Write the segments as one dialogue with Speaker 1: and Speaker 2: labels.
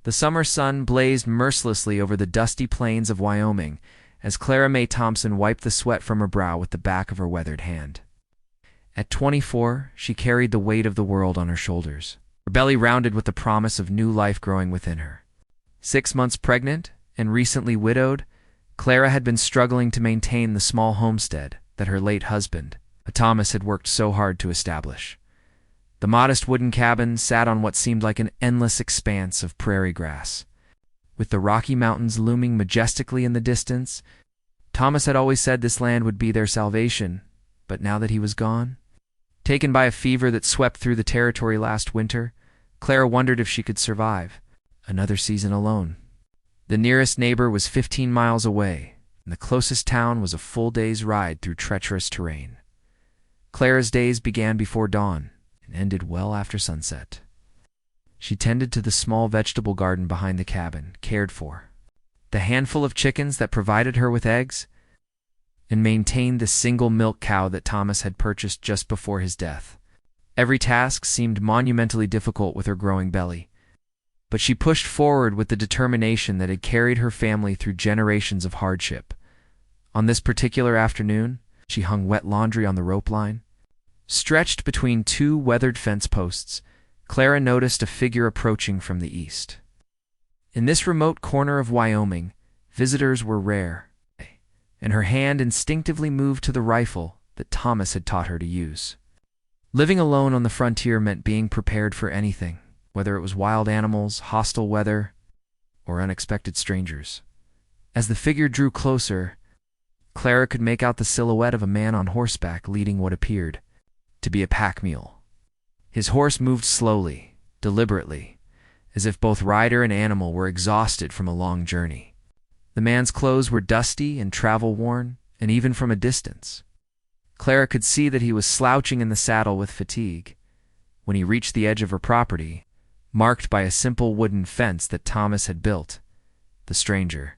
Speaker 1: The summer sun blazed mercilessly over the dusty plains of Wyoming as Clara Mae Thompson wiped the sweat from her brow with the back of her weathered hand. At 24, she carried the weight of the world on her shoulders, her belly rounded with the promise of new life growing within her. 6 months pregnant and recently widowed, Clara had been struggling to maintain the small homestead that her late husband, Thomas, had worked so hard to establish. The modest wooden cabin sat on what seemed like an endless expanse of prairie grass. With the Rocky Mountains looming majestically in the distance, Thomas had always said this land would be their salvation, but now that he was gone, taken by a fever that swept through the territory last winter, Clara wondered if she could survive another season alone. The nearest neighbor was 15 miles away, and the closest town was a full day's ride through treacherous terrain. Clara's days began before dawn and ended well after sunset. She tended to the small vegetable garden behind the cabin, cared for the handful of chickens that provided her with eggs, and maintained the single milk cow that Thomas had purchased just before his death. Every task seemed monumentally difficult with her growing belly, but she pushed forward with the determination that had carried her family through generations of hardship. On this particular afternoon, she hung wet laundry on the rope line. Stretched between two weathered fence posts, Clara noticed a figure approaching from the east. In this remote corner of Wyoming, visitors were rare, and her hand instinctively moved to the rifle that Thomas had taught her to use. Living alone on the frontier meant being prepared for anything, whether it was wild animals, hostile weather, or unexpected strangers. As the figure drew closer, Clara could make out the silhouette of a man on horseback leading what appeared to be a pack mule. His horse moved slowly, deliberately, as if both rider and animal were exhausted from a long journey. The man's clothes were dusty and travel-worn, and even from a distance, Clara could see that he was slouching in the saddle with fatigue. When he reached the edge of her property, marked by a simple wooden fence that Thomas had built, the stranger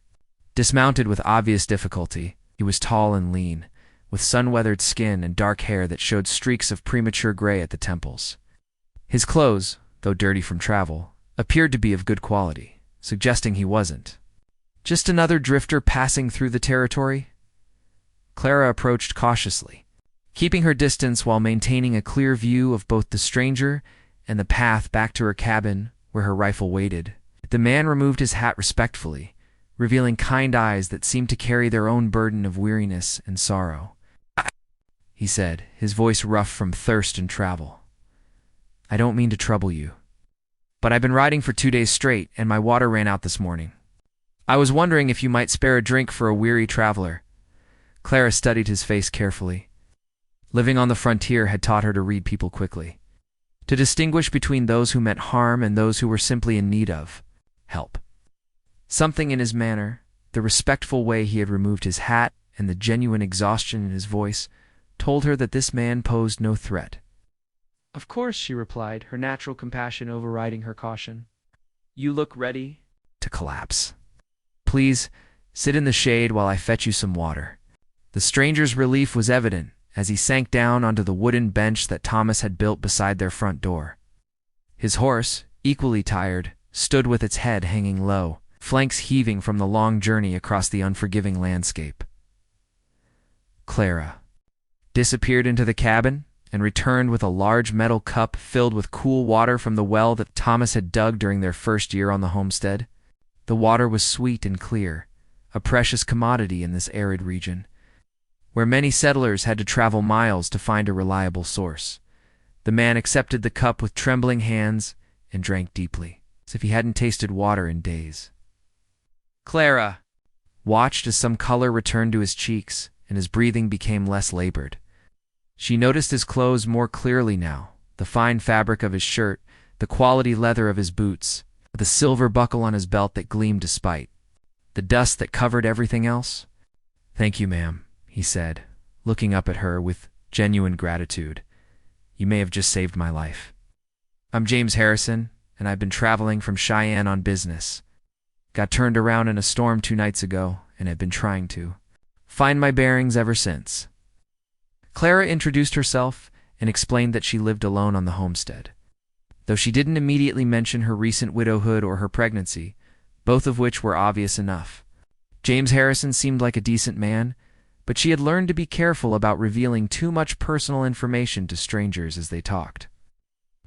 Speaker 1: dismounted with obvious difficulty. He was tall and lean, with sun-weathered skin and dark hair that showed streaks of premature gray at the temples. His clothes, though dirty from travel, appeared to be of good quality, suggesting he wasn't just another drifter passing through the territory. Clara approached cautiously, keeping her distance while maintaining a clear view of both the stranger and the path back to her cabin where her rifle waited. The man removed his hat respectfully, revealing kind eyes that seemed to carry their own burden of weariness and sorrow. He said, his voice rough from thirst and travel. "I don't mean to trouble you, but I've been riding for 2 days straight, and my water ran out this morning. I was wondering if you might spare a drink for a weary traveler." Clara studied his face carefully. Living on the frontier had taught her to read people quickly, to distinguish between those who meant harm and those who were simply in need of help. Something in his manner, the respectful way he had removed his hat, and the genuine exhaustion in his voice, told her that this man posed no threat. "Of course," she replied, her natural compassion overriding her caution. "You look ready to collapse. Please, sit in the shade while I fetch you some water." The stranger's relief was evident as he sank down onto the wooden bench that Thomas had built beside their front door. His horse, equally tired, stood with its head hanging low, flanks heaving from the long journey across the unforgiving landscape. Clara disappeared into the cabin and returned with a large metal cup filled with cool water from the well that Thomas had dug during their first year on the homestead. The water was sweet and clear, a precious commodity in this arid region, where many settlers had to travel miles to find a reliable source. The man accepted the cup with trembling hands and drank deeply, as if he hadn't tasted water in days. Clara watched as some color returned to his cheeks and his breathing became less labored. She noticed his clothes more clearly now, the fine fabric of his shirt, the quality leather of his boots, the silver buckle on his belt that gleamed despite the dust that covered everything else. "Thank you, ma'am," he said, looking up at her with genuine gratitude. "You may have just saved my life. I'm James Harrison, and I've been traveling from Cheyenne on business. Got turned around in a storm 2 nights ago, and have been trying to find my bearings ever since." Clara introduced herself and explained that she lived alone on the homestead. though she didn't immediately mention her recent widowhood or her pregnancy, both of which were obvious enough. James Harrison seemed like a decent man, but she had learned to be careful about revealing too much personal information to strangers as they talked.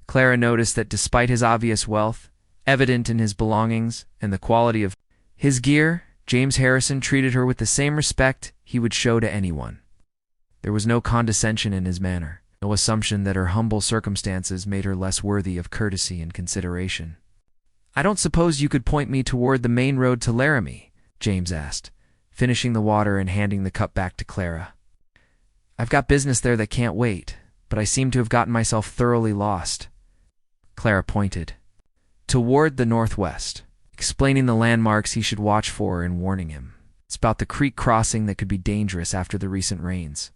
Speaker 1: Clara noticed that despite his obvious wealth, evident in his belongings and the quality of his gear, James Harrison treated her with the same respect he would show to anyone. There was no condescension in his manner, no assumption that her humble circumstances made her less worthy of courtesy and consideration. "I don't suppose you could point me toward the main road to Laramie?" James asked, finishing the water and handing the cup back to Clara. "I've got business there that can't wait, but I seem to have gotten myself thoroughly lost." Clara pointed toward the northwest, explaining the landmarks he should watch for and warning him. "It's about the creek crossing that could be dangerous after the recent rains."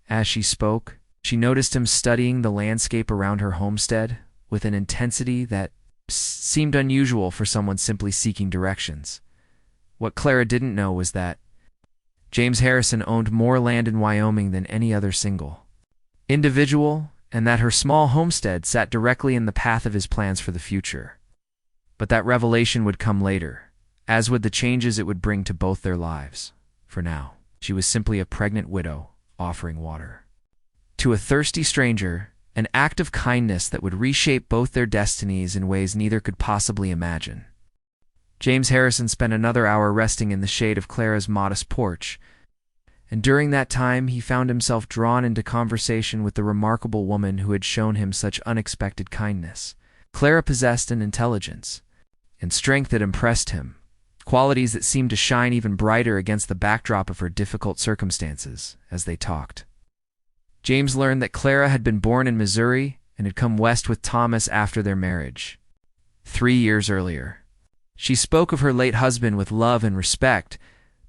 Speaker 1: As she spoke, she noticed him studying the landscape around her homestead with an intensity that seemed unusual for someone simply seeking directions. What Clara didn't know was that James Harrison owned more land in Wyoming than any other single individual, and that her small homestead sat directly in the path of his plans for the future. But that revelation would come later, as would the changes it would bring to both their lives. For now, she was simply a pregnant widow offering water to a thirsty stranger, an act of kindness that would reshape both their destinies in ways neither could possibly imagine. James Harrison spent another hour resting in the shade of Clara's modest porch, and during that time he found himself drawn into conversation with the remarkable woman who had shown him such unexpected kindness. Clara possessed an intelligence and strength that impressed him, qualities that seemed to shine even brighter against the backdrop of her difficult circumstances as they talked. James learned that Clara had been born in Missouri and had come west with Thomas after their marriage 3 years earlier. She spoke of her late husband with love and respect,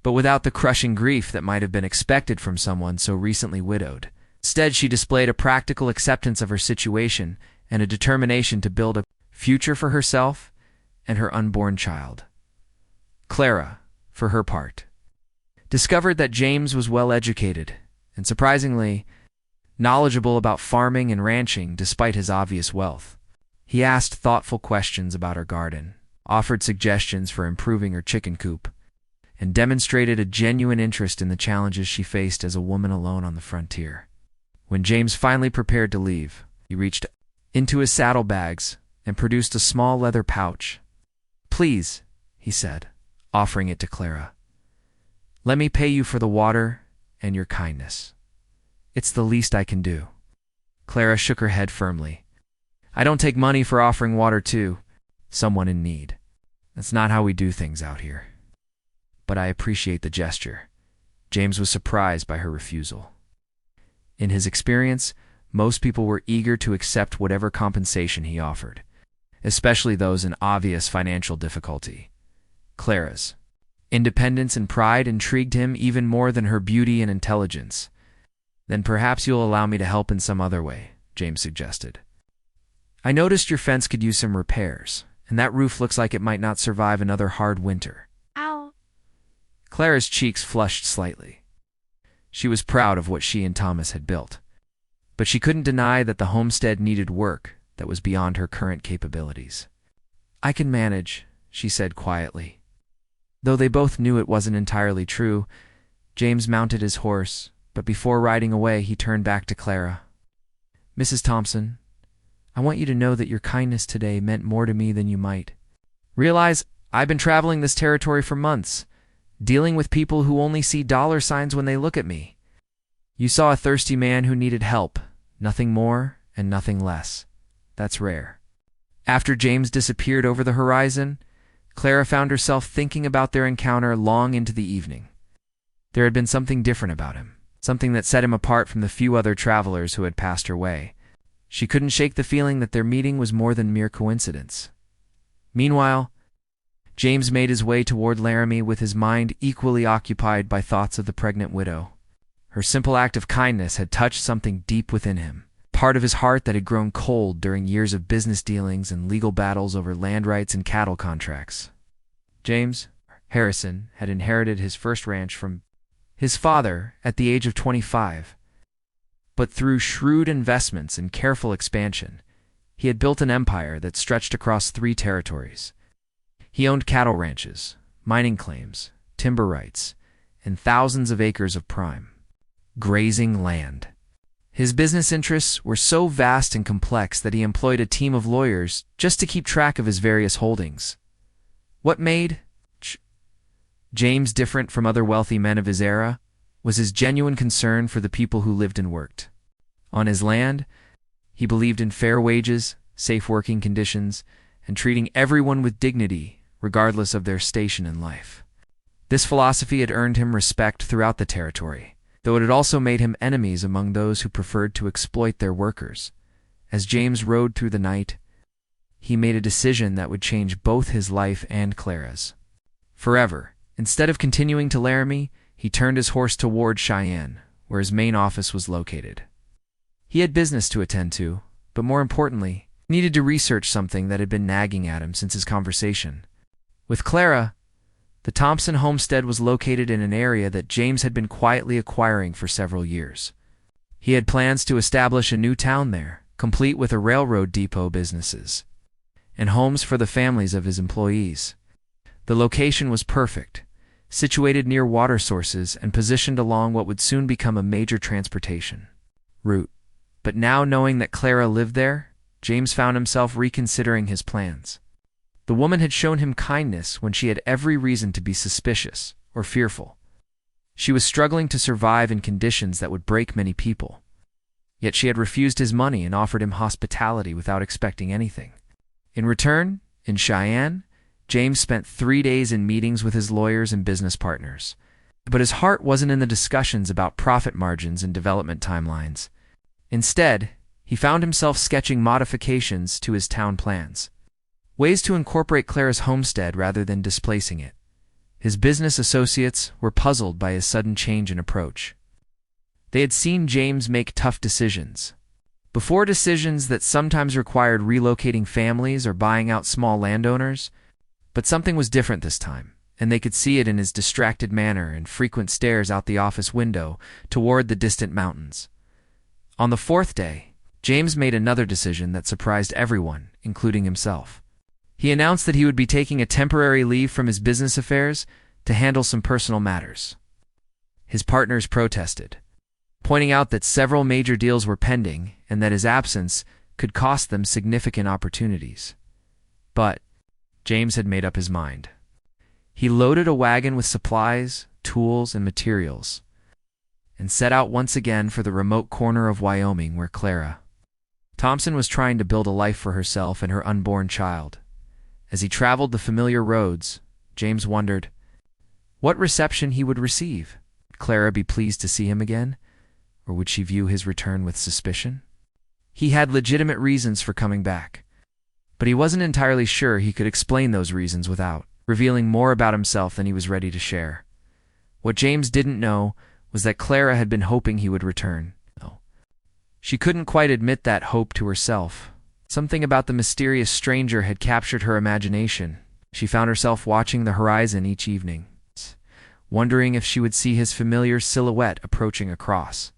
Speaker 1: but without the crushing grief that might have been expected from someone so recently widowed. Instead, she displayed a practical acceptance of her situation and a determination to build a future for herself and her unborn child. Clara, for her part, discovered that James was well educated and, surprisingly, knowledgeable about farming and ranching despite his obvious wealth. He asked thoughtful questions about her garden, offered suggestions for improving her chicken coop, and demonstrated a genuine interest in the challenges she faced as a woman alone on the frontier. When James finally prepared to leave, he reached into his saddlebags and produced a small leather pouch. "Please," he said, offering it to Clara, "let me pay you for the water and your kindness. It's the least I can do." Clara shook her head firmly. "I don't take money for offering water to someone in need. That's not how we do things out here. But I appreciate the gesture." James was surprised by her refusal. In his experience, most people were eager to accept whatever compensation he offered, especially those in obvious financial difficulty. Clara's independence and pride intrigued him even more than her beauty and intelligence. "Then perhaps you'll allow me to help in some other way," James suggested. "I noticed your fence could use some repairs, and that roof looks like it might not survive another hard winter."
Speaker 2: Ow.
Speaker 1: Clara's cheeks flushed slightly. She was proud of what she and Thomas had built, but she couldn't deny that the homestead needed work that was beyond her current capabilities. "I can manage," she said quietly. Though they both knew it wasn't entirely true, James mounted his horse, but before riding away he turned back to Clara. "Mrs. Thompson, I want you to know that your kindness today meant more to me than you might realize. I've been traveling this territory for months, dealing with people who only see dollar signs when they look at me. You saw a thirsty man who needed help, nothing more and nothing less. That's rare." After James disappeared over the horizon, Clara found herself thinking about their encounter long into the evening. There had been something different about him, something that set him apart from the few other travelers who had passed her way. She couldn't shake the feeling that their meeting was more than mere coincidence. Meanwhile, James made his way toward Laramie with his mind equally occupied by thoughts of the pregnant widow. Her simple act of kindness had touched something deep within him, part of his heart that had grown cold during years of business dealings and legal battles over land rights and cattle contracts. James Harrison had inherited his first ranch from his father at the age of 25, but through shrewd investments and careful expansion, He had built an empire that stretched across 3 territories. He owned cattle ranches, mining claims, timber rights, and thousands of acres of prime, grazing land. His business interests were so vast and complex that he employed a team of lawyers just to keep track of his various holdings. What made James different from other wealthy men of his era was his genuine concern for the people who lived and worked. On his land, he believed in fair wages, safe working conditions, and treating everyone with dignity, regardless of their station in life. This philosophy had earned him respect throughout the territory, though it had also made him enemies among those who preferred to exploit their workers. As James rode through the night, he made a decision that would change both his life and Clara's. Forever. Instead of continuing to Laramie, he turned his horse toward Cheyenne, where his main office was located. He had business to attend to, but more importantly, needed to research something that had been nagging at him since his conversation with Clara. The Thompson homestead was located in an area that James had been quietly acquiring for several years. He had plans to establish a new town there, complete with a railroad depot, businesses, and homes for the families of his employees. The location was perfect, situated near water sources and positioned along what would soon become a major transportation route. But now, knowing that Clara lived there, James found himself reconsidering his plans. The woman had shown him kindness when she had every reason to be suspicious or fearful. She was struggling to survive in conditions that would break many people. Yet she had refused his money and offered him hospitality without expecting anything. In return, in Cheyenne, James spent 3 days in meetings with his lawyers and business partners. But his heart wasn't in the discussions about profit margins and development timelines. Instead, he found himself sketching modifications to his town plans, ways to incorporate Clara's homestead rather than displacing it. His business associates were puzzled by his sudden change in approach. They had seen James make tough decisions before, decisions that sometimes required relocating families or buying out small landowners, but something was different this time, and they could see it in his distracted manner and frequent stares out the office window toward the distant mountains. On the 4th day, James made another decision that surprised everyone, including himself. He announced that he would be taking a temporary leave from his business affairs to handle some personal matters. His partners protested, pointing out that several major deals were pending and that his absence could cost them significant opportunities. But James had made up his mind. He loaded a wagon with supplies, tools, and materials, and set out once again for the remote corner of Wyoming where Clara Thompson was trying to build a life for herself and her unborn child. As he traveled the familiar roads, James wondered what reception he would receive. Would Clara be pleased to see him again, or would she view his return with suspicion? He had legitimate reasons for coming back, but he wasn't entirely sure he could explain those reasons without revealing more about himself than he was ready to share. What James didn't know was that Clara had been hoping he would return. She couldn't quite admit that hope to herself. Something about the mysterious stranger had captured her imagination. She found herself watching the horizon each evening, wondering if she would see his familiar silhouette approaching across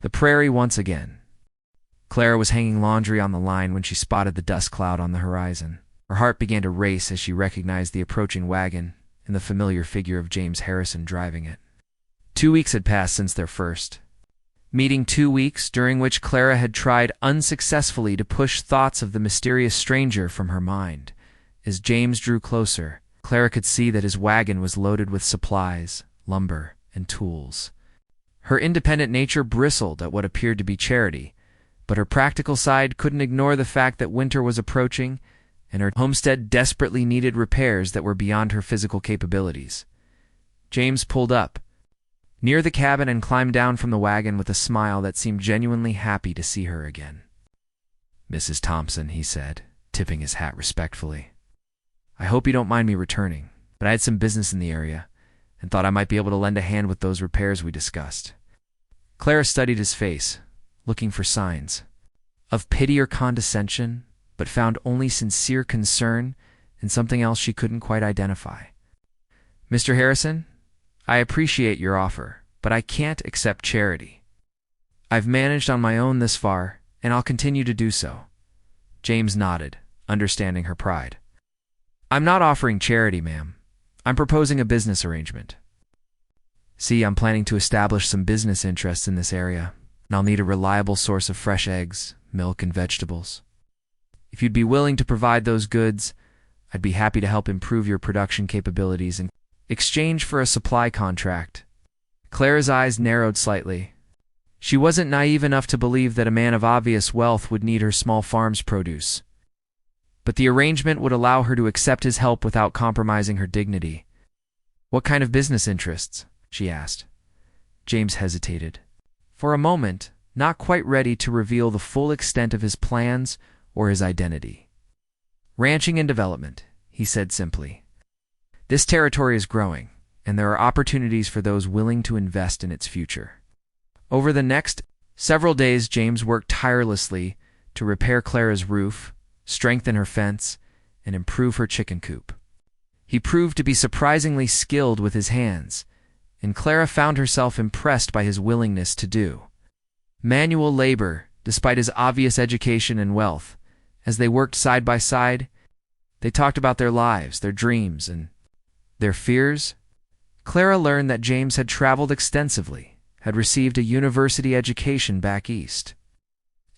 Speaker 1: the prairie once again. Clara was hanging laundry on the line when she spotted the dust cloud on the horizon. Her heart began to race as she recognized the approaching wagon and the familiar figure of James Harrison driving it. 2 weeks had passed since their first meeting, 2 weeks during which Clara had tried unsuccessfully to push thoughts of the mysterious stranger from her mind. As James drew closer, Clara could see that his wagon was loaded with supplies, lumber, and tools. Her independent nature bristled at what appeared to be charity, but her practical side couldn't ignore the fact that winter was approaching and her homestead desperately needed repairs that were beyond her physical capabilities. James pulled up near the cabin and climbed down from the wagon with a smile that seemed genuinely happy to see her again. "Mrs. Thompson," he said, tipping his hat respectfully, "I hope you don't mind me returning, but I had some business in the area and thought I might be able to lend a hand with those repairs we discussed." Clara studied his face, looking for signs of pity or condescension, but found only sincere concern and something else she couldn't quite identify. "Mr. Harrison, I appreciate your offer, but I can't accept charity. I've managed on my own this far, and I'll continue to do so. James nodded, understanding her pride. I'm not offering charity, ma'am. I'm proposing a business arrangement. See, I'm planning to establish some business interests in this area, and I'll need a reliable source of fresh eggs, milk, and vegetables. If you'd be willing to provide those goods, I'd be happy to help improve your production capabilities in exchange for a supply contract. Clara's eyes narrowed slightly. She wasn't naive enough to believe that a man of obvious wealth would need her small farm's produce. But the arrangement would allow her to accept his help without compromising her dignity. What kind of business interests? She asked. James hesitated. For a moment, not quite ready to reveal the full extent of his plans or his identity. Ranching and development, he said simply. This territory is growing, and there are opportunities for those willing to invest in its future. Over the next several days, James worked tirelessly to repair Clara's roof, strengthen her fence, and improve her chicken coop. He proved to be surprisingly skilled with his hands, and Clara found herself impressed by his willingness to do manual labor, despite his obvious education and wealth. As they worked side by side, they talked about their lives, their dreams, and their fears. Clara learned that James had traveled extensively, had received a university education back east,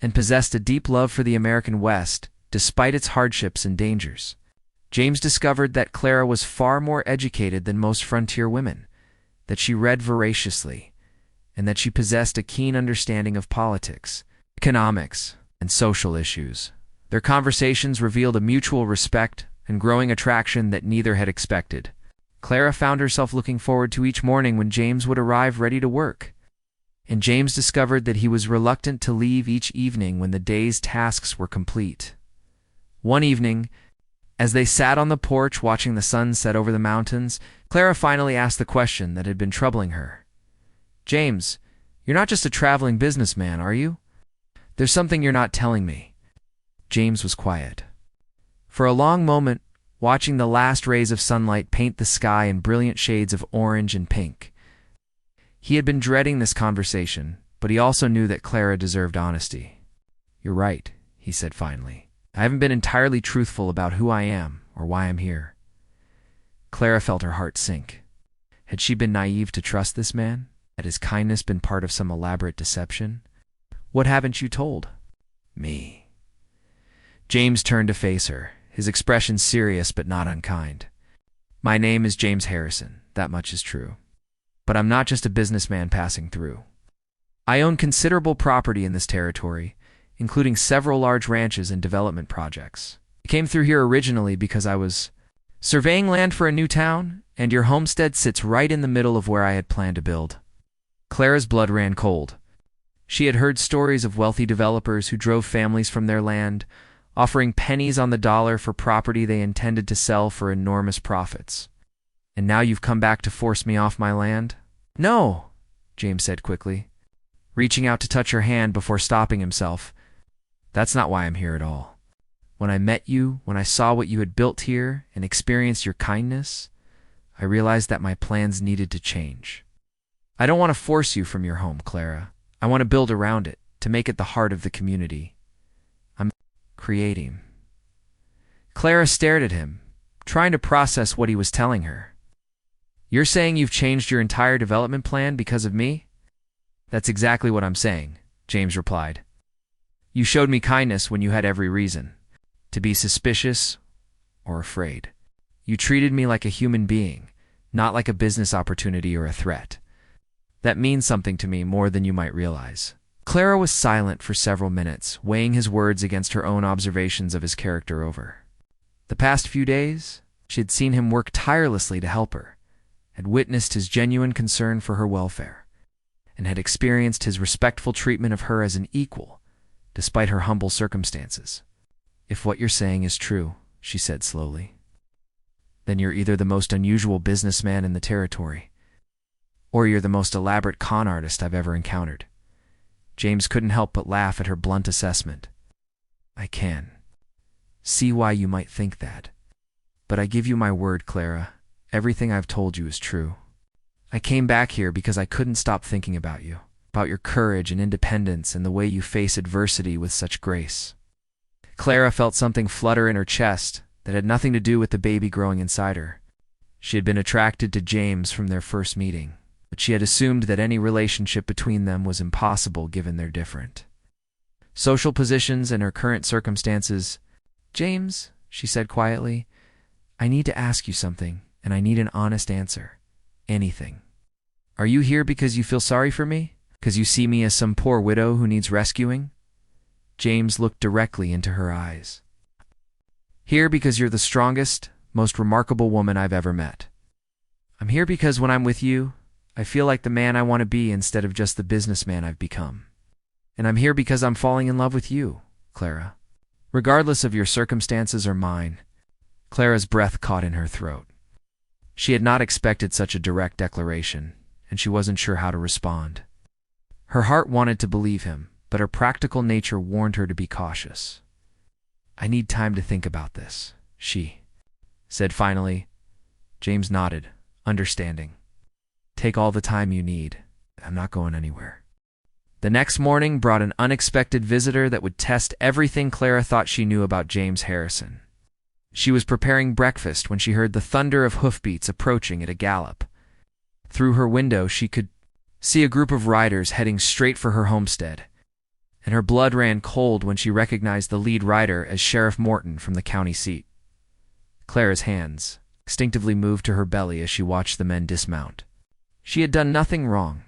Speaker 1: and possessed a deep love for the American West, despite its hardships and dangers. James discovered that Clara was far more educated than most frontier women, that she read voraciously, and that she possessed a keen understanding of politics, economics, and social issues. Their conversations revealed a mutual respect and growing attraction that neither had expected. Clara found herself looking forward to each morning when James would arrive ready to work, and James discovered that he was reluctant to leave each evening when the day's tasks were complete. One evening, as they sat on the porch watching the sun set over the mountains, Clara finally asked the question that had been troubling her. James, you're not just a traveling businessman, are you? There's something you're not telling me. James was quiet. For a long moment, watching the last rays of sunlight paint the sky in brilliant shades of orange and pink. He had been dreading this conversation, but he also knew that Clara deserved honesty. You're right, he said finally. I haven't been entirely truthful about who I am or why I'm here. Clara felt her heart sink. Had she been naive to trust this man? Had his kindness been part of some elaborate deception? What haven't you told me? James turned to face her, his expression serious but not unkind. My name is James Harrison, that much is true. But I'm not just a businessman passing through. I own considerable property in this territory, including several large ranches and development projects. I came through here originally because I was surveying land for a new town, and your homestead sits right in the middle of where I had planned to build. Clara's blood ran cold. She had heard stories of wealthy developers who drove families from their land, offering pennies on the dollar for property they intended to sell for enormous profits. And now you've come back to force me off my land? No, James said quickly, reaching out to touch her hand before stopping himself. That's not why I'm here at all. When I met you, when I saw what you had built here and experienced your kindness, I realized that my plans needed to change. I don't want to force you from your home, Clara. I want to build around it, to make it the heart of the community I'm creating. Clara stared at him, trying to process what he was telling her. You're saying you've changed your entire development plan because of me? That's exactly what I'm saying, James replied. You showed me kindness when you had every reason to be suspicious or afraid. You treated me like a human being, not like a business opportunity or a threat. That means something to me more than you might realize. Clara was silent for several minutes, weighing his words against her own observations of his character over the past few days. She had seen him work tirelessly to help her, had witnessed his genuine concern for her welfare, and had experienced his respectful treatment of her as an equal, despite her humble circumstances. If what you're saying is true, she said slowly, then you're either the most unusual businessman in the territory, or you're the most elaborate con artist I've ever encountered. James couldn't help but laugh at her blunt assessment. I can see why you might think that, but I give you my word, Clara, everything I've told you is true. I came back here because I couldn't stop thinking about you, about your courage and independence and the way you face adversity with such grace. Clara felt something flutter in her chest that had nothing to do with the baby growing inside her. She had been attracted to James from their first meeting, but she had assumed that any relationship between them was impossible given their different social positions and her current circumstances. "James," she said quietly, "I need to ask you something, and I need an honest answer. Anything. Are you here because you feel sorry for me? Because you see me as some poor widow who needs rescuing?" James looked directly into her eyes. "Here because you're the strongest, most remarkable woman I've ever met. I'm here because when I'm with you, I feel like the man I want to be instead of just the businessman I've become. And I'm here because I'm falling in love with you, Clara. Regardless of your circumstances or mine." Clara's breath caught in her throat. She had not expected such a direct declaration, and she wasn't sure how to respond. Her heart wanted to believe him, but her practical nature warned her to be cautious. "I need time to think about this," she said finally. James nodded, understanding. "Take all the time you need. I'm not going anywhere." The next morning brought an unexpected visitor that would test everything Clara thought she knew about James Harrison. She was preparing breakfast when she heard the thunder of hoofbeats approaching at a gallop. Through her window she could see a group of riders heading straight for her homestead, and her blood ran cold when she recognized the lead rider as Sheriff Morton from the county seat. Clara's hands instinctively moved to her belly as she watched the men dismount. She had done nothing wrong,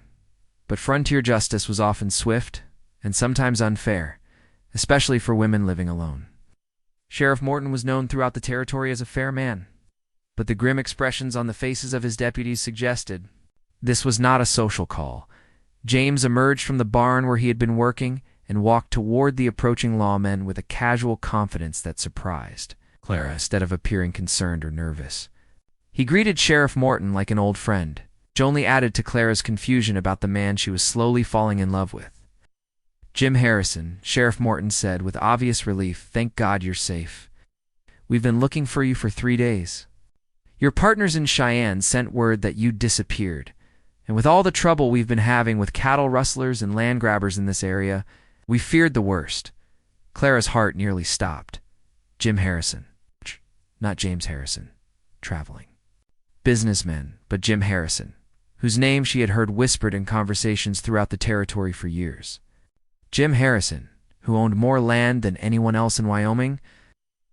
Speaker 1: but frontier justice was often swift and sometimes unfair, especially for women living alone. Sheriff Morton was known throughout the territory as a fair man, but the grim expressions on the faces of his deputies suggested this was not a social call. James emerged from the barn where he had been working and walked toward the approaching lawmen with a casual confidence that surprised Clara instead of appearing concerned or nervous. He greeted Sheriff Morton like an old friend, which only added to Clara's confusion about the man she was slowly falling in love with. "Jim Harrison," Sheriff Morton said with obvious relief. "Thank God you're safe. We've been looking for you for 3 days. Your partners in Cheyenne sent word that you'd disappeared, and with all the trouble we've been having with cattle rustlers and land grabbers in this area, we feared the worst." Clara's heart nearly stopped. Jim Harrison. Not James Harrison. Traveling. Businessman, but Jim Harrison, whose name she had heard whispered in conversations throughout the territory for years. Jim Harrison, who owned more land than anyone else in Wyoming.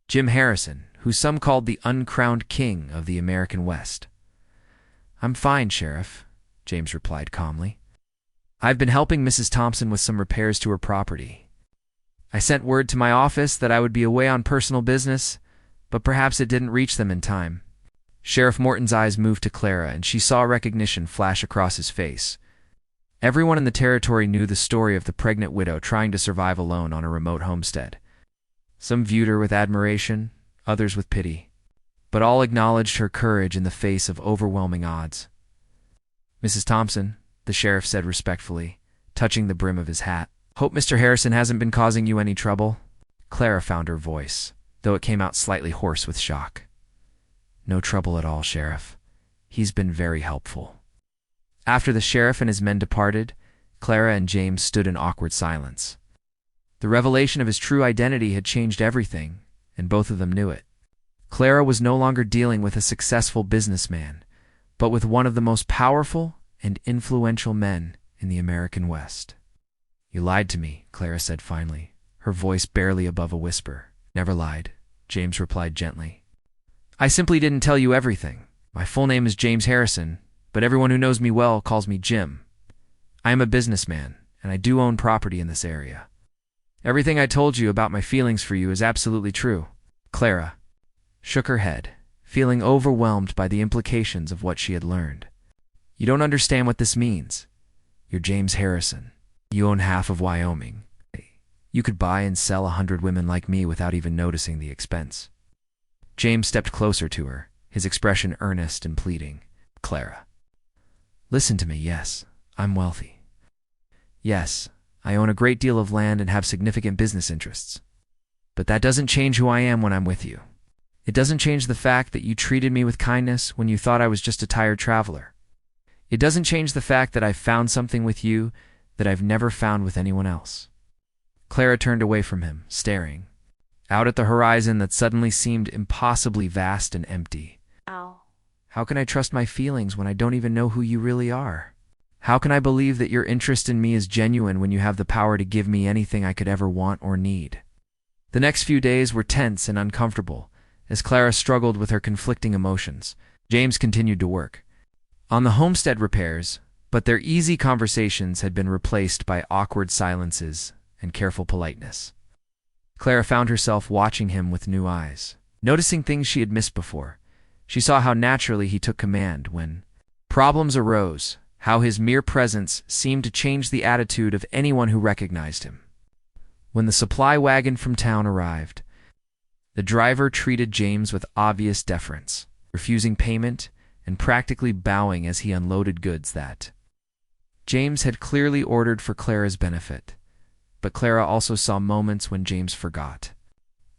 Speaker 1: Jim Harrison, who some called the uncrowned king of the American West. "I'm fine, Sheriff," James replied calmly. "I've been helping Mrs. Thompson with some repairs to her property. I sent word to my office that I would be away on personal business, but perhaps it didn't reach them in time." Sheriff Morton's eyes moved to Clara, and she saw recognition flash across his face. Everyone in the territory knew the story of the pregnant widow trying to survive alone on a remote homestead. Some viewed her with admiration, others with pity, but all acknowledged her courage in the face of overwhelming odds. "Mrs. Thompson," the sheriff said respectfully, touching the brim of his hat, "hope Mr. Harrison hasn't been causing you any trouble?" Clara found her voice, though it came out slightly hoarse with shock. "No trouble at all, Sheriff. He's been very helpful." After the sheriff and his men departed, Clara and James stood in awkward silence. The revelation of his true identity had changed everything, and both of them knew it. Clara was no longer dealing with a successful businessman, but with one of the most powerful and influential men in the American West. "You lied to me," Clara said finally, her voice barely above a whisper. "Never lied," James replied gently. "I simply didn't tell you everything. My full name is James Harrison, but everyone who knows me well calls me Jim. I am a businessman, and I do own property in this area. Everything I told you about my feelings for you is absolutely true." Clara shook her head, feeling overwhelmed by the implications of what she had learned. "You don't understand what this means. You're James Harrison. You own half of Wyoming. You could buy and sell 100 women like me without even noticing the expense." James stepped closer to her, his expression earnest and pleading. "Clara, listen to me. Yes, I'm wealthy. Yes, I own a great deal of land and have significant business interests. But that doesn't change who I am when I'm with you. It doesn't change the fact that you treated me with kindness when you thought I was just a tired traveler. It doesn't change the fact that I've found something with you that I've never found with anyone else." Clara turned away from him, staring. out at the horizon that suddenly seemed impossibly vast and empty.
Speaker 2: Ow.
Speaker 1: How can I trust my feelings when I don't even know who you really are? How can I believe that your interest in me is genuine when you have the power to give me anything I could ever want or need? The next few days were tense and uncomfortable, as Clara struggled with her conflicting emotions. James continued to work on the homestead repairs, but their easy conversations had been replaced by awkward silences and careful politeness. Clara found herself watching him with new eyes, noticing things she had missed before. She saw how naturally he took command when problems arose, how his mere presence seemed to change the attitude of anyone who recognized him. When the supply wagon from town arrived, the driver treated James with obvious deference, refusing payment and practically bowing as he unloaded goods that James had clearly ordered for Clara's benefit. But Clara also saw moments when James forgot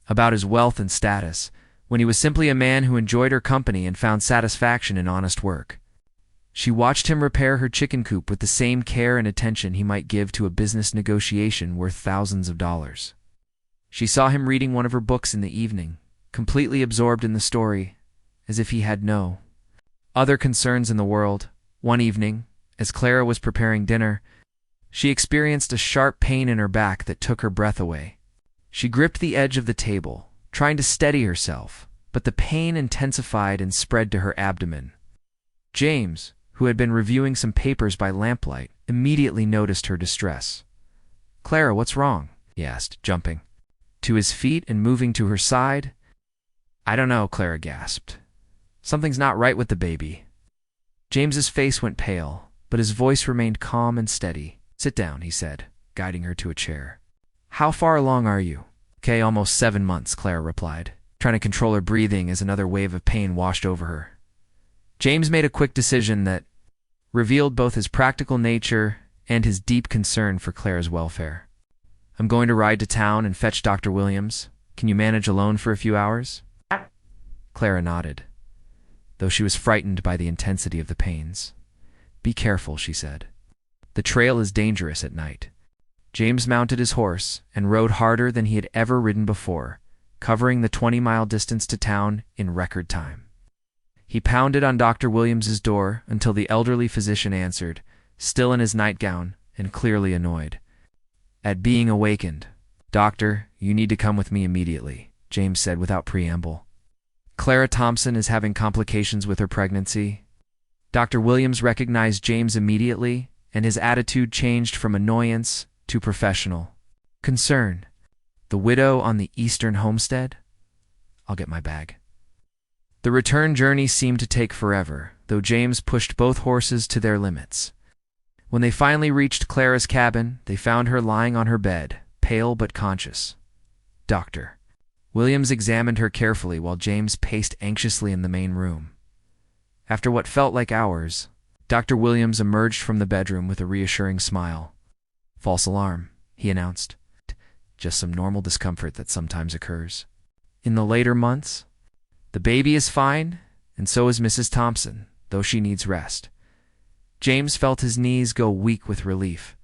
Speaker 1: about his wealth and status, when he was simply a man who enjoyed her company and found satisfaction in honest work. She watched him repair her chicken coop with the same care and attention he might give to a business negotiation worth thousands of dollars. She saw him reading one of her books in the evening, completely absorbed in the story, as if he had no other concerns in the world. One evening, as Clara was preparing dinner, she experienced a sharp pain in her back that took her breath away. She gripped the edge of the table, trying to steady herself, but the pain intensified and spread to her abdomen. James, who had been reviewing some papers by lamplight, immediately noticed her distress. "Clara, what's wrong?" he asked, jumping to his feet and moving to her side. "I don't know," Clara gasped. "Something's not right with the baby." James's face went pale, but his voice remained calm and steady. "Sit down," he said, guiding her to a chair. "How far along are you?" "Okay, almost 7 months," Clara replied, trying to control her breathing as another wave of pain washed over her. James made a quick decision that revealed both his practical nature and his deep concern for Clara's welfare. "I'm going to ride to town and fetch Dr. Williams. Can you manage alone for a few hours?" Clara nodded, though she was frightened by the intensity of the pains. "Be careful," she said. "The trail is dangerous at night." James mounted his horse and rode harder than he had ever ridden before, covering the 20-mile distance to town in record time. He pounded on Dr. Williams's door until the elderly physician answered, still in his nightgown and clearly annoyed at being awakened. "Doctor, you need to come with me immediately," James said without preamble. "Clara Thompson is having complications with her pregnancy." Dr. Williams recognized James immediately, and his attitude changed from annoyance to professional concern. "The widow on the eastern homestead? I'll get my bag." The return journey seemed to take forever, though James pushed both horses to their limits. When they finally reached Clara's cabin, they found her lying on her bed, pale but conscious. Dr. Williams examined her carefully while James paced anxiously in the main room. After what felt like hours, Dr. Williams emerged from the bedroom with a reassuring smile. "False alarm," he announced. "Just some normal discomfort that sometimes occurs. In the later months, the baby is fine, and so is Mrs. Thompson, though she needs rest." James felt his knees go weak with relief.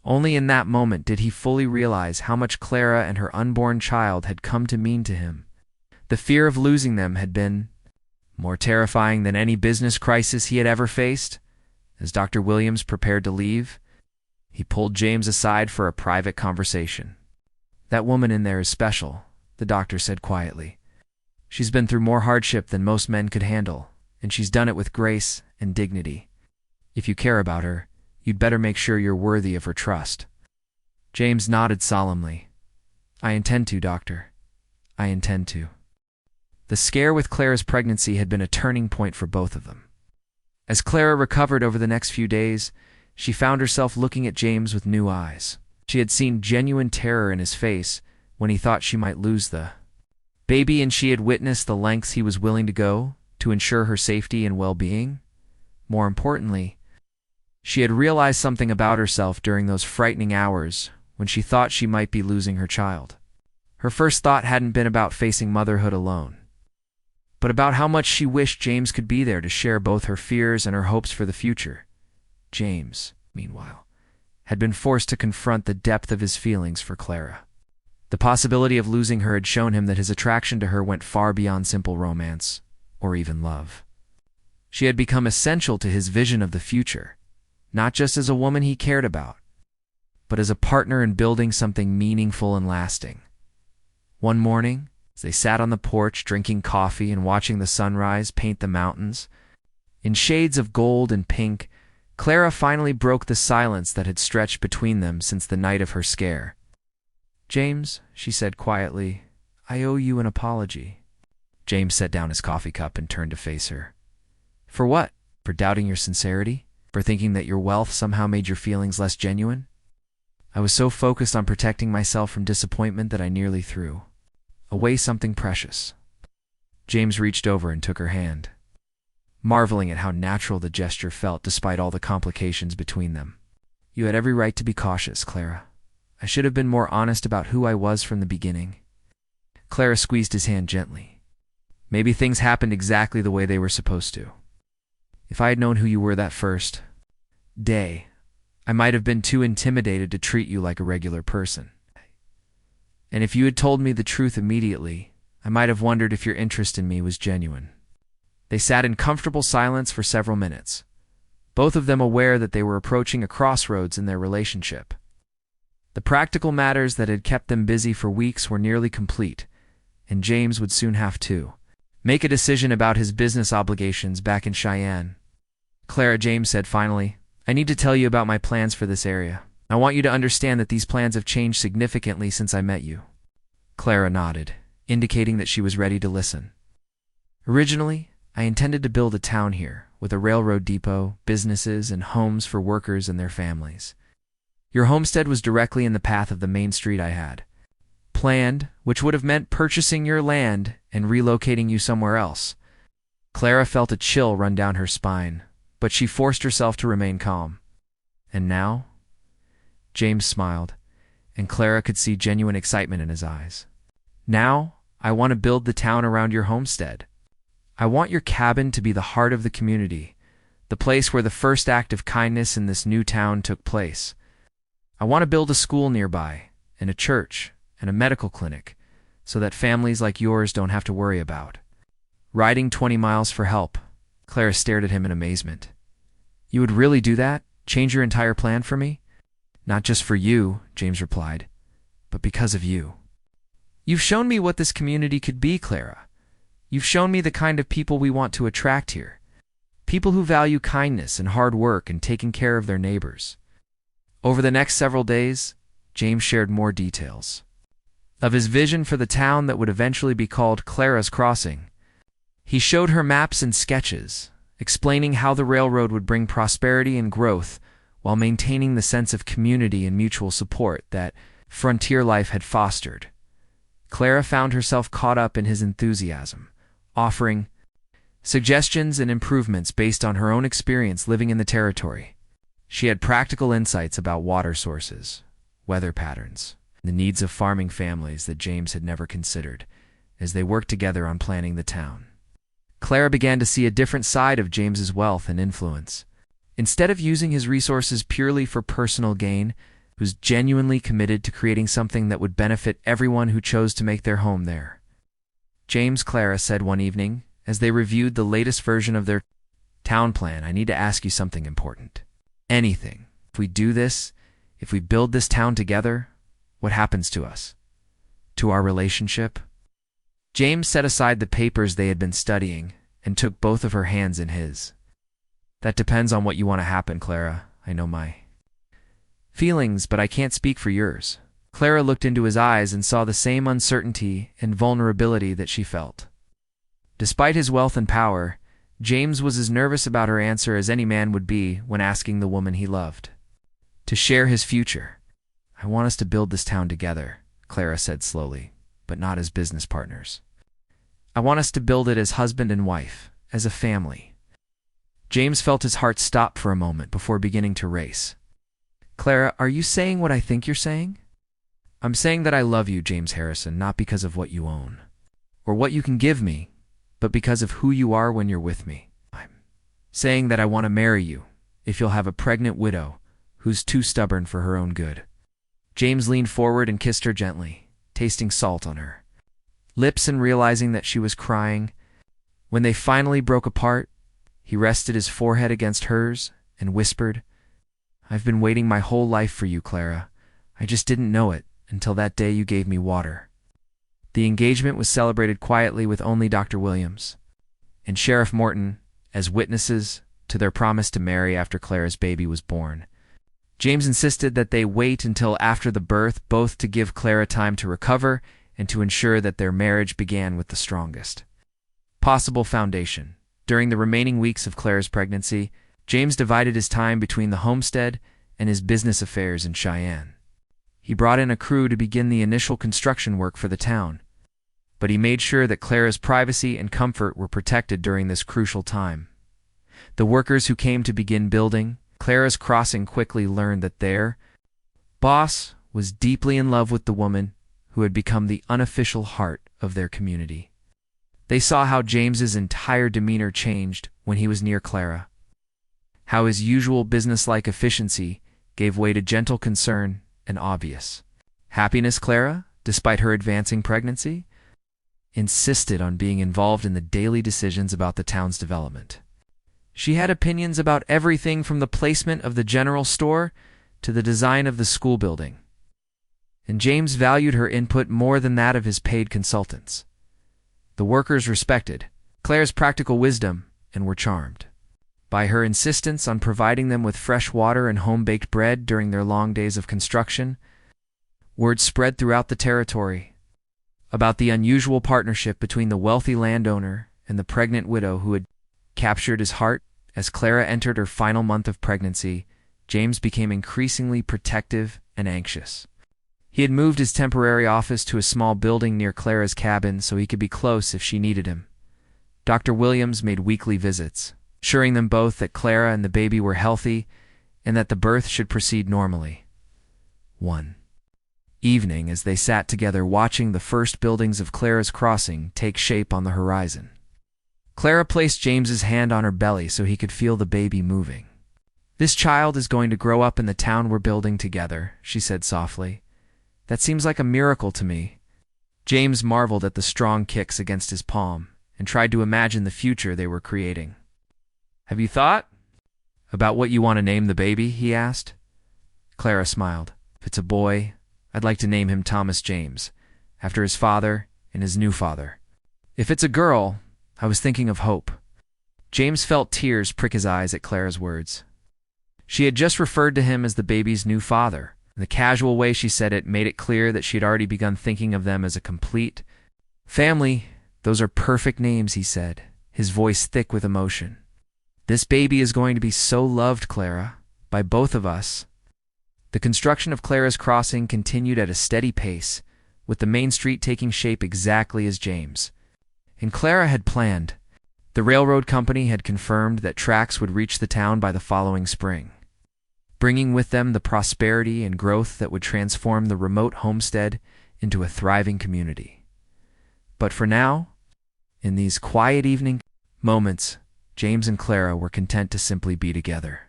Speaker 1: Only in that moment did he fully realize how much Clara and her unborn child had come to mean to him. The fear of losing them had been more terrifying than any business crisis he had ever faced. As Dr. Williams prepared to leave, he pulled James aside for a private conversation. "That woman in there is special," the doctor said quietly. "She's been through more hardship than most men could handle, and she's done it with grace and dignity. If you care about her, you'd better make sure you're worthy of her trust." James nodded solemnly. "I intend to, doctor. I intend to." The scare with Clara's pregnancy had been a turning point for both of them. As Clara recovered over the next few days, she found herself looking at James with new eyes. She had seen genuine terror in his face when he thought she might lose the baby, and she had witnessed the lengths he was willing to go to ensure her safety and well-being. More importantly, she had realized something about herself during those frightening hours when she thought she might be losing her child. Her first thought hadn't been about facing motherhood alone, but about how much she wished James could be there to share both her fears and her hopes for the future. James, meanwhile, had been forced to confront the depth of his feelings for Clara. The possibility of losing her had shown him that his attraction to her went far beyond simple romance, or even love. She had become essential to his vision of the future, not just as a woman he cared about, but as a partner in building something meaningful and lasting. One morning, as they sat on the porch drinking coffee and watching the sunrise paint the mountains, in shades of gold and pink, Clara finally broke the silence that had stretched between them since the night of her scare. "James," she said quietly, "I owe you an apology." James set down his coffee cup and turned to face her. "For what? For doubting your sincerity? For thinking that your wealth somehow made your feelings less genuine? I was so focused on protecting myself from disappointment that I nearly threw away something precious." James reached over and took her hand, marveling at how natural the gesture felt despite all the complications between them. "You had every right to be cautious, Clara. I should have been more honest about who I was from the beginning." Clara squeezed his hand gently. "Maybe things happened exactly the way they were supposed to. If I had known who you were that first day, I might have been too intimidated to treat you like a regular person. And if you had told me the truth immediately, I might have wondered if your interest in me was genuine." They sat in comfortable silence for several minutes, both of them aware that they were approaching a crossroads in their relationship. The practical matters that had kept them busy for weeks were nearly complete, and James would soon have to make a decision about his business obligations back in Cheyenne. "Clara," James said finally, "I need to tell you about my plans for this area. I want you to understand that these plans have changed significantly since I met you." Clara nodded, indicating that she was ready to listen. "Originally, I intended to build a town here, with a railroad depot, businesses, and homes for workers and their families. Your homestead was directly in the path of the main street I had planned, which would have meant purchasing your land and relocating you somewhere else." Clara felt a chill run down her spine, but she forced herself to remain calm. "And now?" James smiled, and Clara could see genuine excitement in his eyes. "Now, I want to build the town around your homestead. I want your cabin to be the heart of the community, the place where the first act of kindness in this new town took place. I want to build a school nearby, and a church, and a medical clinic, so that families like yours don't have to worry about riding 20 miles for help." Clara stared at him in amazement. "You would really do that? Change your entire plan for me?" "Not just for you," James replied, "but because of you. You've shown me what this community could be, Clara. You've shown me the kind of people we want to attract here. People who value kindness and hard work and taking care of their neighbors." Over the next several days, James shared more details of his vision for the town that would eventually be called Clara's Crossing. He showed her maps and sketches, explaining how the railroad would bring prosperity and growth while maintaining the sense of community and mutual support that frontier life had fostered. Clara found herself caught up in his enthusiasm, offering suggestions and improvements based on her own experience living in the territory. She had practical insights about water sources, weather patterns, and the needs of farming families that James had never considered as they worked together on planning the town. Clara began to see a different side of James's wealth and influence. Instead of using his resources purely for personal gain, he was genuinely committed to creating something that would benefit everyone who chose to make their home there. James, Clara said one evening, as they reviewed the latest version of their town plan, "I need to ask you something important. Anything. If we do this, if we build this town together, what happens to us? To our relationship?" James set aside the papers they had been studying and took both of her hands in his. "That depends on what you want to happen, Clara. I know my feelings, but I can't speak for yours." Clara looked into his eyes and saw the same uncertainty and vulnerability that she felt. Despite his wealth and power, James was as nervous about her answer as any man would be when asking the woman he loved to share his future. "I want us to build this town together," Clara said slowly, "but not as business partners. I want us to build it as husband and wife, as a family." James felt his heart stop for a moment before beginning to race. "Clara, are you saying what I think you're saying?" "I'm saying that I love you, James Harrison, not because of what you own or what you can give me, but because of who you are when you're with me. I'm saying that I want to marry you, if you'll have a pregnant widow who's too stubborn for her own good." James leaned forward and kissed her gently, tasting salt on her lips and realizing that she was crying. When they finally broke apart, he rested his forehead against hers and whispered, "I've been waiting my whole life for you, Clara. I just didn't know it until that day you gave me water." The engagement was celebrated quietly with only Dr. Williams and Sheriff Morton as witnesses to their promise to marry after Clara's baby was born. James insisted that they wait until after the birth, both to give Clara time to recover and to ensure that their marriage began with the strongest possible foundation. During the remaining weeks of Clara's pregnancy, James divided his time between the homestead and his business affairs in Cheyenne. He brought in a crew to begin the initial construction work for the town, but he made sure that Clara's privacy and comfort were protected during this crucial time. The workers who came to begin building Clara's crossing quickly learned that their boss was deeply in love with the woman who had become the unofficial heart of their community. They saw how James's entire demeanor changed when he was near Clara, how his usual businesslike efficiency gave way to gentle concern and obvious happiness. Clara, despite her advancing pregnancy, insisted on being involved in the daily decisions about the town's development. She had opinions about everything from the placement of the general store to the design of the school building, and James valued her input more than that of his paid consultants. The workers respected Clara's practical wisdom and were charmed by her insistence on providing them with fresh water and home-baked bread during their long days of construction. Word spread throughout the territory about the unusual partnership between the wealthy landowner and the pregnant widow who had captured his heart. As Clara entered her final month of pregnancy, James became increasingly protective and anxious. He had moved his temporary office to a small building near Clara's cabin so he could be close if she needed him. Dr. Williams made weekly visits, assuring them both that Clara and the baby were healthy and that the birth should proceed normally. One evening, as they sat together watching the first buildings of Clara's crossing take shape on the horizon, Clara placed James's hand on her belly so he could feel the baby moving. "This child is going to grow up in the town we're building together," she said softly. "That seems like a miracle to me." James marveled at the strong kicks against his palm and tried to imagine the future they were creating. "Have you thought about what you want to name the baby?" he asked. Clara smiled. "If it's a boy, I'd like to name him Thomas James, after his father and his new father. If it's a girl, I was thinking of Hope." James felt tears prick his eyes at Clara's words. She had just referred to him as the baby's new father. The casual way she said it made it clear that she had already begun thinking of them as a complete family. "Those are perfect names," he said, his voice thick with emotion. "This baby is going to be so loved, Clara, by both of us." The construction of Clara's crossing continued at a steady pace, with the main street taking shape exactly as James and Clara had planned. The railroad company had confirmed that tracks would reach the town by the following spring, bringing with them the prosperity and growth that would transform the remote homestead into a thriving community. But for now, in these quiet evening moments, James and Clara were content to simply be together,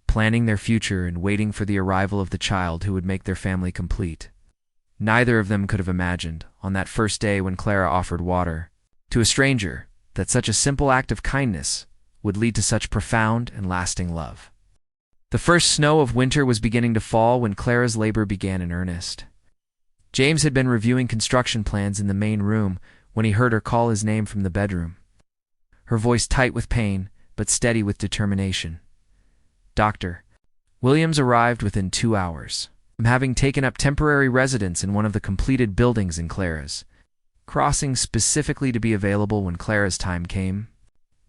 Speaker 1: planning their future and waiting for the arrival of the child who would make their family complete. Neither of them could have imagined, on that first day when Clara offered water to a stranger, that such a simple act of kindness would lead to such profound and lasting love. The first snow of winter was beginning to fall when Clara's labor began in earnest. James had been reviewing construction plans in the main room when he heard her call his name from the bedroom, her voice tight with pain but steady with determination. "Dr. Williams arrived within 2 hours. I'm having taken up temporary residence in one of the completed buildings in Clara's crossing specifically to be available when Clara's time came."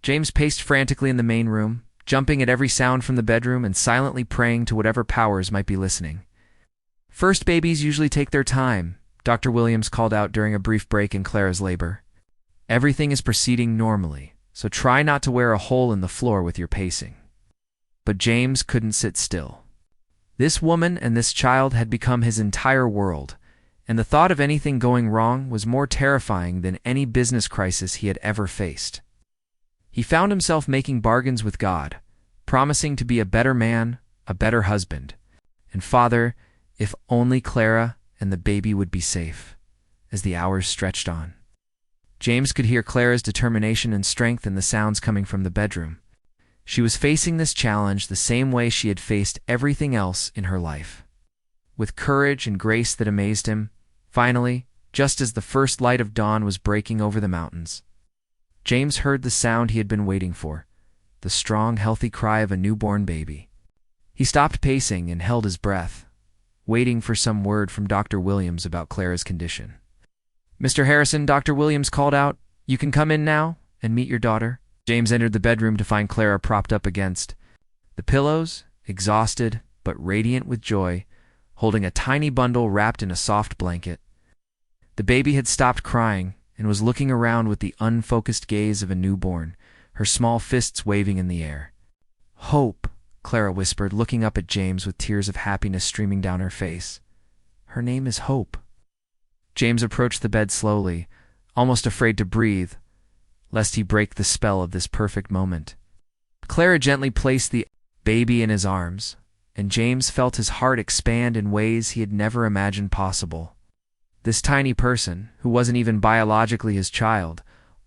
Speaker 1: James paced frantically in the main room, jumping at every sound from the bedroom and silently praying to whatever powers might be listening. "First babies usually take their time," Dr. Williams called out during a brief break in Clara's labor. "Everything is proceeding normally, so try not to wear a hole in the floor with your pacing." But James couldn't sit still. This woman and this child had become his entire world, and the thought of anything going wrong was more terrifying than any business crisis he had ever faced. He found himself making bargains with God, promising to be a better man, a better husband, and father if only Clara and the baby would be safe. as the hours stretched on. James could hear Clara's determination and strength in the sounds coming from the bedroom. She was facing this challenge the same way she had faced everything else in her life, with courage and grace that amazed him. Finally, just as the first light of dawn was breaking over the mountains, James heard the sound he had been waiting for, the strong, healthy cry of a newborn baby. He stopped pacing and held his breath, waiting for some word from Dr. Williams about Clara's condition. "Mr. Harrison," Dr. Williams called out, "you can come in now and meet your daughter." James entered the bedroom to find Clara propped up against the pillows, exhausted but radiant with joy, holding a tiny bundle wrapped in a soft blanket. The baby had stopped crying and was looking around with the unfocused gaze of a newborn, her small fists waving in the air. "Hope," Clara whispered, looking up at James with tears of happiness streaming down her face. "Her name is Hope." James approached the bed slowly, almost afraid to breathe, lest he break the spell of this perfect moment. Clara gently placed the baby in his arms, and James felt his heart expand in ways he had never imagined possible. This tiny person, who wasn't even biologically his child,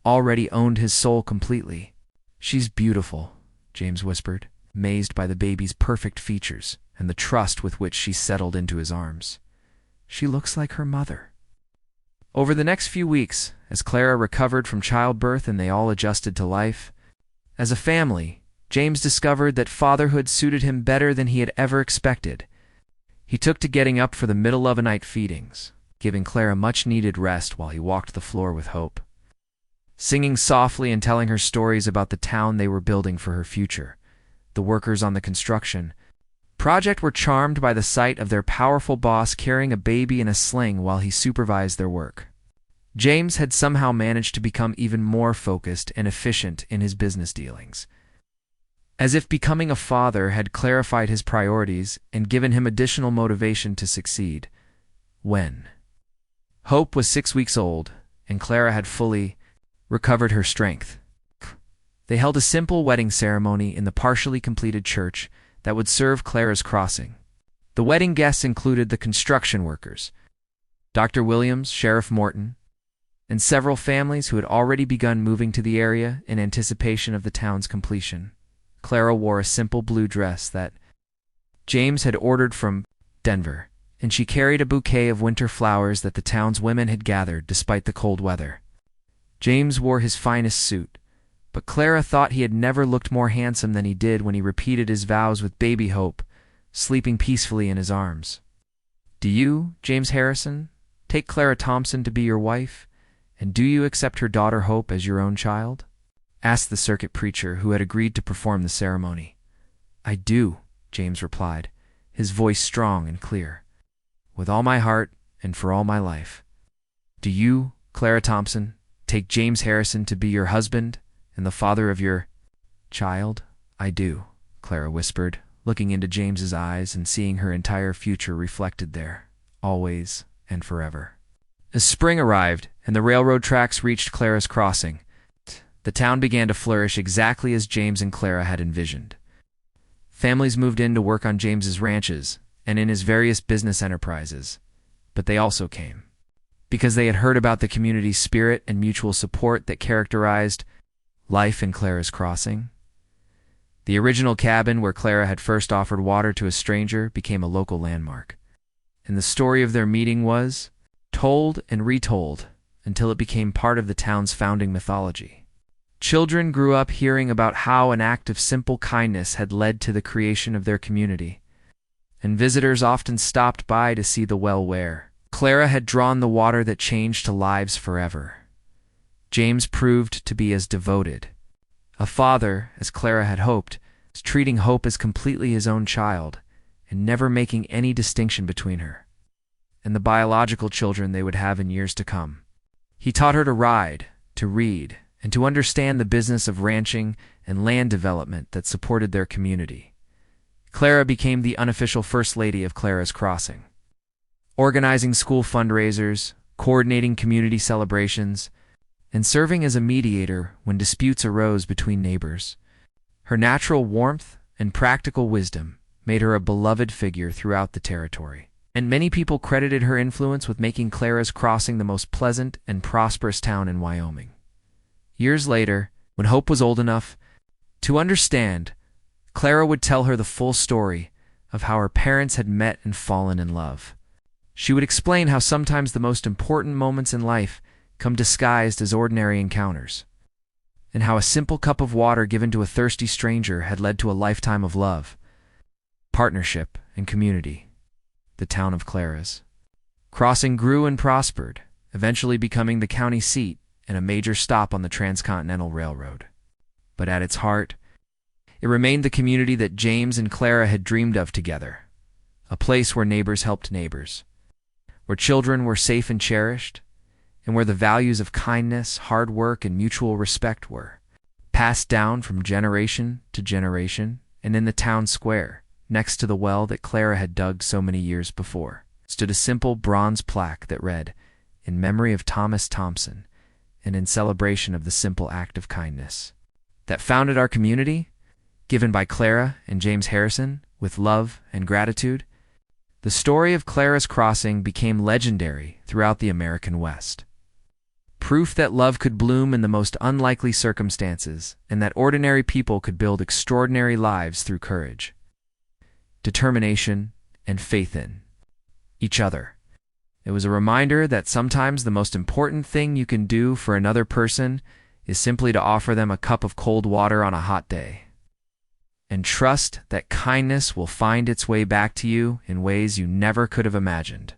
Speaker 1: already owned his soul completely. "She's beautiful," James whispered, amazed by the baby's perfect features and the trust with which she settled into his arms. "She looks like her mother." Over the next few weeks, as Clara recovered from childbirth and they all adjusted to life as a family, James discovered that fatherhood suited him better than he had ever expected. He took to getting up for the middle-of-the-night feedings, giving Clara much-needed rest while he walked the floor with Hope, singing softly and telling her stories about the town they were building for her future. The workers on the construction project were charmed by the sight of their powerful boss carrying a baby in a sling while he supervised their work. James had somehow managed to become even more focused and efficient in his business dealings, as if becoming a father had clarified his priorities and given him additional motivation to succeed. When Hope was 6 weeks old and Clara had fully recovered her strength, they held a simple wedding ceremony in the partially completed church that would serve Clara's crossing. The wedding guests included the construction workers, Dr. Williams, Sheriff Morton, and several families who had already begun moving to the area in anticipation of the town's completion. Clara wore a simple blue dress that James had ordered from Denver, and she carried a bouquet of winter flowers that the town's women had gathered despite the cold weather. James wore his finest suit, but Clara thought he had never looked more handsome than he did when he repeated his vows with baby Hope, sleeping peacefully in his arms. "Do you, James Harrison, take Clara Thompson to be your wife, and do you accept her daughter Hope as your own child?" asked the circuit preacher who had agreed to perform the ceremony. "I do," James replied, his voice strong and clear. "With all my heart and for all my life." "Do you, Clara Thompson, take James Harrison to be your husband and the father of your child?" "I do," Clara whispered, looking into James's eyes and seeing her entire future reflected there, always and forever. As spring arrived and the railroad tracks reached Clara's crossing, the town began to flourish exactly as James and Clara had envisioned. Families moved in to work on James's ranches and in his various business enterprises, but they also came because they had heard about the community's spirit and mutual support that characterized life in Clara's crossing. The original cabin where Clara had first offered water to a stranger became a local landmark, and the story of their meeting was told and retold until it became part of the town's founding mythology. Children grew up hearing about how an act of simple kindness had led to the creation of their community, and visitors often stopped by to see the well where Clara had drawn the water that changed to lives forever. James proved to be as devoted a father as Clara had hoped, treating Hope as completely his own child and never making any distinction between her and the biological children they would have in years to come. He taught her to ride, to read, and to understand the business of ranching and land development that supported their community. Clara became the unofficial First Lady of Clara's Crossing, organizing school fundraisers, coordinating community celebrations, and serving as a mediator when disputes arose between neighbors. Her natural warmth and practical wisdom made her a beloved figure throughout the territory. and many people credited her influence with making Clara's Crossing the most pleasant and prosperous town in Wyoming. Years later, when Hope was old enough to understand, Clara would tell her the full story of how her parents had met and fallen in love. She would explain how sometimes the most important moments in life come disguised as ordinary encounters, and how a simple cup of water given to a thirsty stranger had led to a lifetime of love, partnership, and community. The town of Clara's Crossing grew and prospered, eventually becoming the county seat and a major stop on the Transcontinental Railroad. But at its heart, it remained the community that James and Clara had dreamed of together, a place where neighbors helped neighbors, where children were safe and cherished, and where the values of kindness, hard work, and mutual respect were passed down from generation to generation. And in the town square, next to the well that Clara had dug so many years before, stood a simple bronze plaque that read, "In memory of Thomas Thompson, and in celebration of the simple act of kindness that founded our community, given by Clara and James Harrison with love and gratitude." The story of Clara's Crossing became legendary throughout the American West. Proof that love could bloom in the most unlikely circumstances, and that ordinary people could build extraordinary lives through courage, determination, and faith in each other. It was a reminder that sometimes the most important thing you can do for another person is simply to offer them a cup of cold water on a hot day, and trust that kindness will find its way back to you in ways you never could have imagined.